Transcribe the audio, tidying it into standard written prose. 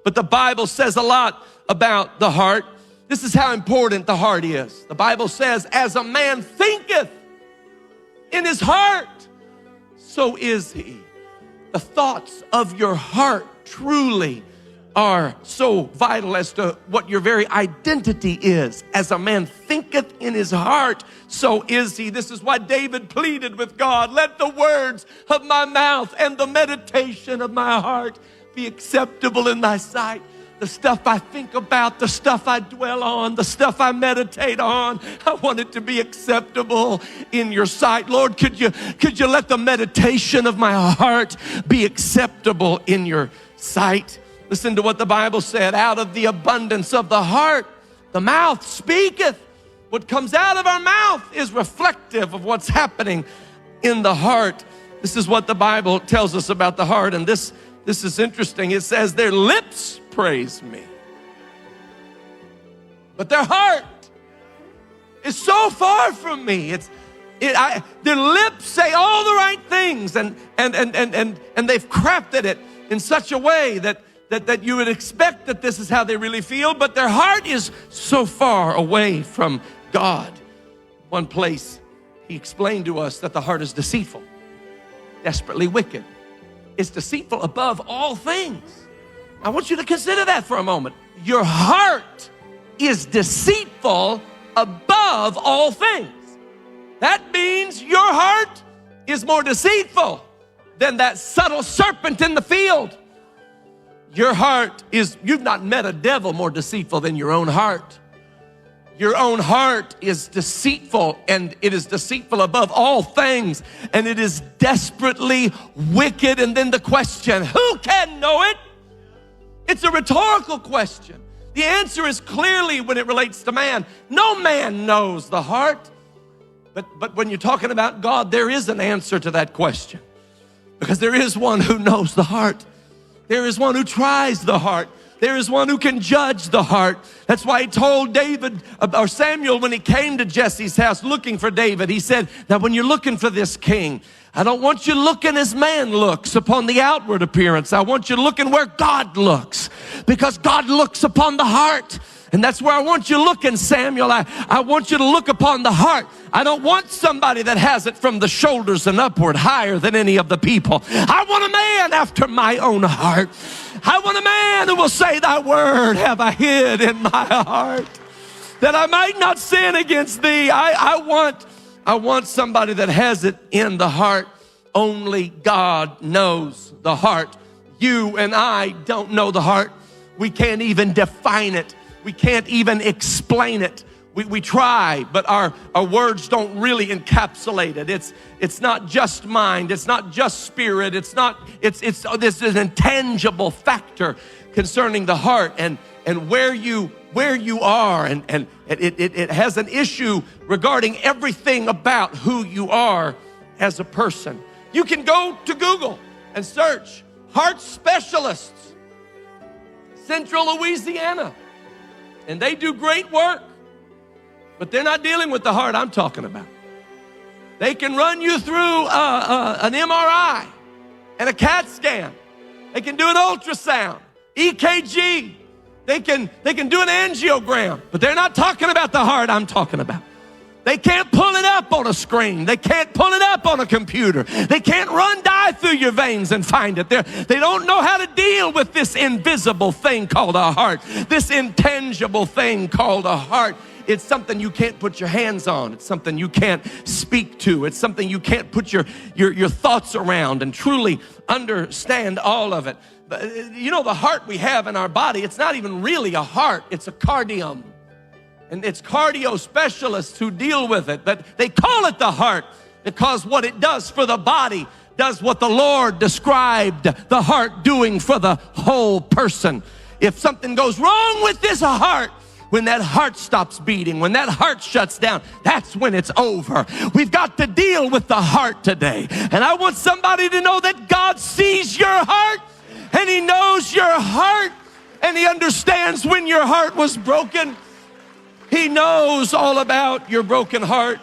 But the Bible says a lot about the heart. This is how important the heart is. The Bible says, as a man thinketh in his heart, so is he. The thoughts of your heart truly are so vital as to what your very identity is. As a man thinketh in his heart, so is he. This is why David pleaded with God, let the words of my mouth and the meditation of my heart be acceptable in thy sight. The stuff I think about, the stuff I dwell on, the stuff I meditate on, I want it to be acceptable in your sight. Lord, could you let the meditation of my heart be acceptable in your sight? Listen to what the Bible said. Out of the abundance of the heart, the mouth speaketh. What comes out of our mouth is reflective of what's happening in the heart. This is what the Bible tells us about the heart, and this is interesting. It says their lips praise me, but their heart is so far from me. Their lips say all the right things, and they've crafted it in such a way that you would expect that this is how they really feel, but their heart is so far away from God. One place he explained to us that the heart is deceitful, desperately wicked. It's deceitful above all things. I want you to consider that for a moment. Your heart is deceitful above all things. That means your heart is more deceitful than that subtle serpent in the field. Your heart is, you've not met a devil more deceitful than your own heart. Your own heart is deceitful, and it is deceitful above all things, and it is desperately wicked. And then the question, who can know it? It's a rhetorical question. The answer is clearly, when it relates to man, no man knows the heart. But when you're talking about God, there is an answer to that question, because there is one who knows the heart. There is one who tries the heart. There is one who can judge the heart. That's why he told David, or Samuel, when he came to Jesse's house looking for David, he said, now when you're looking for this king, I don't want you looking as man looks upon the outward appearance. I want you looking where God looks, because God looks upon the heart. And that's where I want you looking, Samuel. I want you to look upon the heart. I don't want somebody that has it from the shoulders and upward, higher than any of the people. I want a man after my own heart. I want a man who will say, thy word have I hid in my heart, that I might not sin against thee. I want somebody that has it in the heart. Only God knows the heart. You and I don't know the heart. We can't even define it. We can't even explain it. We try, but our words don't really encapsulate it. It's not just mind. It's not just spirit. This is an intangible factor concerning the heart and where you are, and it has an issue regarding everything about who you are as a person. You can go to Google and search heart specialists, Central Louisiana, and they do great work, but they're not dealing with the heart I'm talking about. They can run you through an MRI and a CAT scan. They can do an ultrasound, EKG. They can do an angiogram, but they're not talking about the heart I'm talking about. They can't pull it up on a screen. They can't pull it up on a computer. They can't run dye through your veins and find it. They don't know how to deal with this invisible thing called a heart, this intangible thing called a heart. It's something you can't put your hands on. It's something you can't speak to. It's something you can't put your thoughts around and truly understand all of it. You know, the heart we have in our body, it's not even really a heart. It's a cardium. And it's cardio specialists who deal with it. But they call it the heart because what it does for the body does what the Lord described the heart doing for the whole person. If something goes wrong with this heart, when that heart stops beating, when that heart shuts down, that's when it's over. We've got to deal with the heart today. And I want somebody to know that God sees your heart, and He knows your heart, and He understands when your heart was broken. He knows all about your broken heart.